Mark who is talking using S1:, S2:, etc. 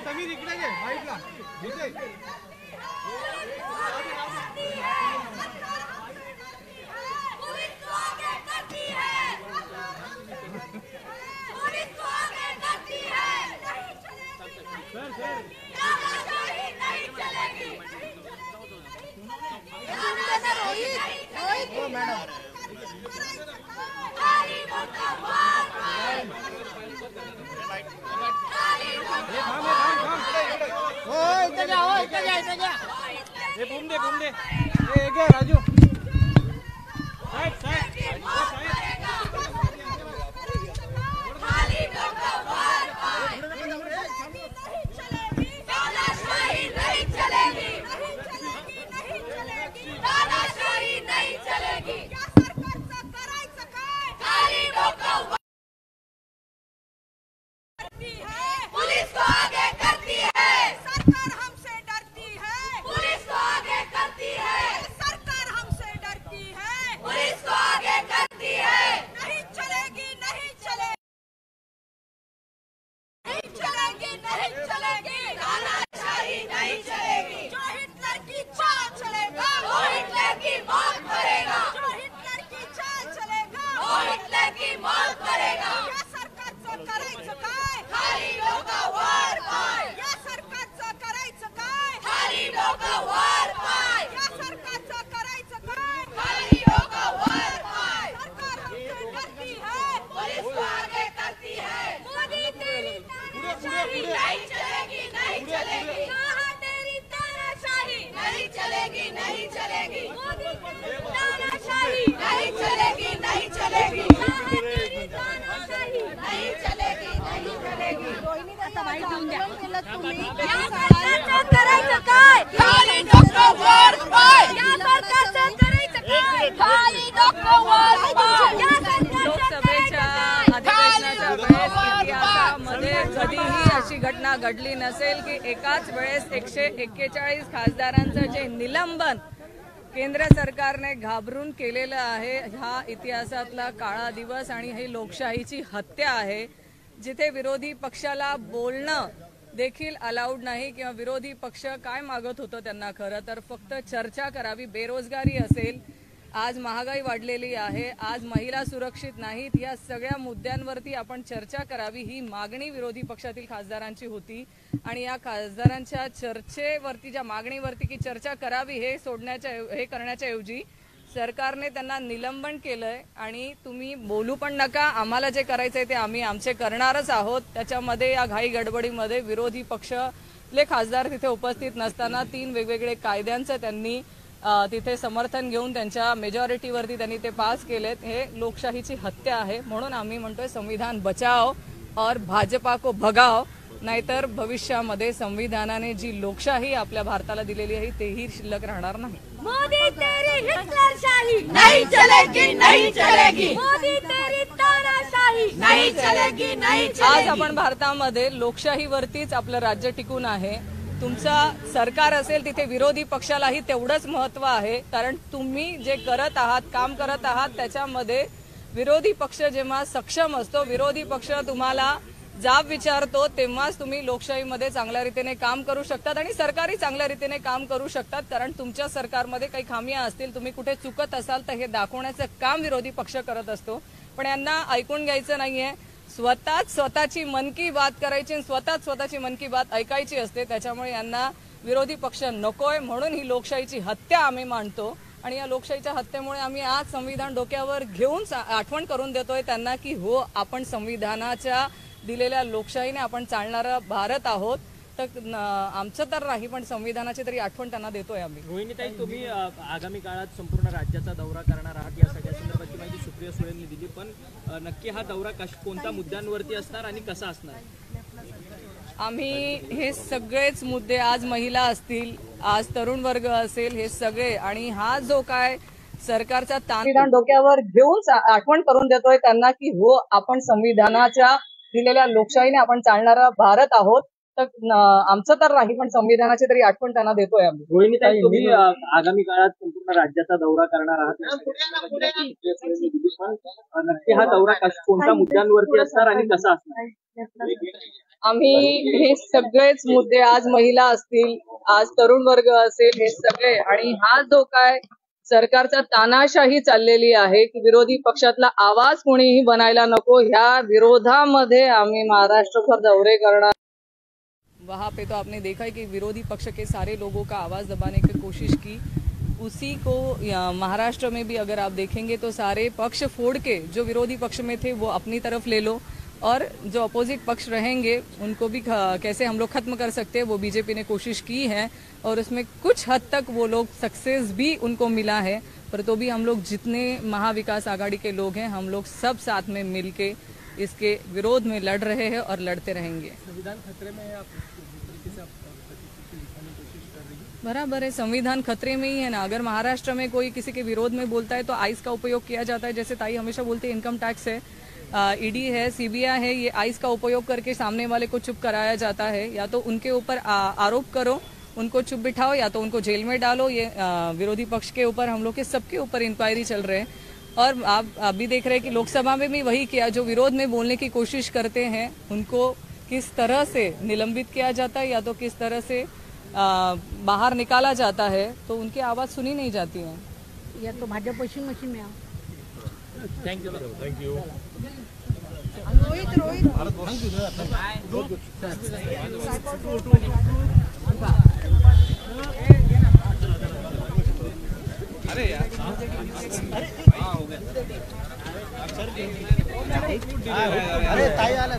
S1: समीर इकडे घे वाईटला घूम दे राजू
S2: कधीही अशी घटना घडली नसेल की एकाच वेळेस 141 खासदारांचं जे निलंबन केंद्र सरकारने घाबरून केलेलं आहे हा इतिहासातला काळा दिवस आणि ही लोकशाहीची हत्या आहे, जिथे विरोधी पक्षाला बोलणं देखील अलाउड नाही किंवा विरोधी पक्ष काय मागत होतं त्यांना खरं तर फक्त चर्चा करावी. बेरोजगारी असेल, आज महागाई वाढलेली आहे, आज महिला सुरक्षित नाहीत, या सगळ्या मुद्द्यांवरती आपण चर्चा करावी ही मागणी विरोधी पक्षातील खासदारांची होती. आणि या खासदारांच्या चर्चेवरती, ज्या मागणीवरती की चर्चा करावी हे करण्याच्या ऐवजी सरकारने त्यांना निलंबन केलंय. आणि तुम्ही बोलू पण नका, आम्हाला जे करायचंय ते आम्ही आमचे करणारच आहोत. त्याच्यामध्ये या घाई गडबडीमध्ये विरोधी पक्षले खासदार तिथे उपस्थित नसताना 3 वेगवेगळे कायद्यांचं त्यांनी तिथे समर्थन घेऊन त्यांच्या मेजॉरिटीवरती त्यांनी ते पास केलेत. हे लोकशाहीची हत्या आहे. म्हणून आम्ही म्हणतोय संविधान बचाओ और भाजपा को भगाओ, नाहीतर भविष्यामध्ये संविधानाने जी लोकशाही आपल्या भारताला दिलेली आहे तेही शिल्लक राहणार नाही.
S3: मोदी तेरी हिटलरशाही नहीं चलेगी, नहीं चलेगी. मोदी तेरी तानाशाही नहीं चलेगी, नहीं चलेगी.
S2: आज आपण भारतामध्ये लोकशाहीवरतीच आपलं राज्य टिकून आहे. तुमचा सरकार असेल तिथे विरोधी पक्षालाही तेवढंच महत्व आहे, कारण तुम्ही जे करत आहात, काम करत आहात, त्याच्यामध्ये विरोधी पक्ष जेव्हा सक्षम असतो, विरोधी पक्ष तुम्हाला जाब विचारतो, तेव्हाच तुम्ही लोकशाहीमध्ये चांगल्या रीतीने काम करू शकतात आणि सरकारही चांगल्या रीतीने काम करू शकतात. कारण तुमच्या सरकारमध्ये काही खामिया असतील, तुम्ही कुठे चुकत असाल तर हे दाखवण्याचं काम विरोधी पक्ष करत असतो. पण यांना ऐकून घ्यायचं नाहीये, स्वतःची मन की बात करायची आणि स्वतःची मन की बात ऐकायची असते. त्याच्यामुळे यांना विरोधी पक्ष नकोय. म्हणून ही लोकशाहीची हत्या आम्ही मानतो आणि या लोकशाहीच्या हत्येमुळे आम्ही आज संविधान डोक्यावर घेऊन आठवण करून देतोय त्यांना की हो, आपण संविधानाच्या दिलेल्या लोकशाहीने आपण चालणारा भारत आहोत. तर आमचं तर नाही, पण संविधानाची तरी आठवण त्यांना देतोय आम्ही.
S4: रोहिणीताई, तुम्ही आगामी काळात संपूर्ण राज्याचा दौरा करणार आहात, या सगळ्या संदर्भाची माहिती सुप्रिया सुळेंनी दिली. पण नक्की हा दौरा कोणत्या मुद्द्यांवरती असणार आणि कसा असणार?
S2: आम्ही हे सगळेच मुद्दे, आज महिला असतील, आज तरुण वर्ग असेल, हे सगळे आणि हा जो काय सरकारचा संविधान डोक्यावर घेऊन आठवण करून देतोय त्यांना की हो, आपण संविधानाच्या दिलेल्या लोकशाहीने आपण चालणारा भारत आहोत. तर आमचं तर नाही, पण संविधानाची तरी आठवण त्यांना देतोय आम्ही.
S4: रोहिणीताई, तुम्ही आगामी काळात संपूर्ण राज्याचा दौरा करणार आहात, पण नक्की हा दौरा कोणत्या मुद्द्यांवरती असणार आणि कसा असणार?
S2: आम्ही हे सगळेच मुद्दे, आज महिला असतील, आज तरुण वर्ग असेल, हे सगळे आणि हा जो काय सरकारचा तानाशाही चाललेली आहे की विरोधी पक्षातला आवाज कोणीही बनायला नको, ह्या विरोधामध्ये आम्ही महाराष्ट्रभर दौरे करणार. वहां पे तो आपने देखा है कि विरोधी पक्ष के सारे लोगों का आवाज दबाने की कोशिश की. उसी को महाराष्ट्र में भी अगर आप देखेंगे तो सारे पक्ष फोड़ के जो विरोधी पक्ष में थे वो अपनी तरफ ले लो, और जो अपोजिट पक्ष रहेंगे उनको भी कैसे हम लोग खत्म कर सकते हैं वो बीजेपी ने कोशिश की है. और उसमें कुछ हद तक वो लोग सक्सेस भी उनको मिला है, पर तो भी हम लोग जितने महाविकास आघाड़ी के लोग हैं, हम लोग सब साथ में मिलके इसके विरोध में लड़ रहे हैं और लड़ते रहेंगे.
S4: संविधान खतरे में है, आप
S2: बराबर है, संविधान खतरे में ही है ना. अगर महाराष्ट्र में कोई किसी के विरोध में बोलता है तो आइस का उपयोग किया जाता है. जैसे ताई हमेशा बोलती है इनकम टैक्स है, ईडी है, सीबीआई है, ये आइस का उपयोग करके सामने वाले को चुप कराया जाता है. या तो उनके ऊपर आरोप करो, उनको चुप बिठाओ, या तो उनको जेल में डालो. ये विरोधी पक्ष के ऊपर, हम लोग के सबके ऊपर इंक्वायरी चल रहे हैं. और आप अभी देख रहे हैं कि लोकसभा में भी वही किया, जो विरोध में बोलने की कोशिश करते हैं उनको किस तरह से निलंबित किया जाता है या तो किस तरह से बाहर निकाला जाता है, तो उनकी आवाज सुनी नहीं जाती है.
S3: या तो भाजप वॉशिंग मशीन में आओ.
S4: थँक्यू.
S1: अरे यार, हाँ हो गया. अरे ताई आला.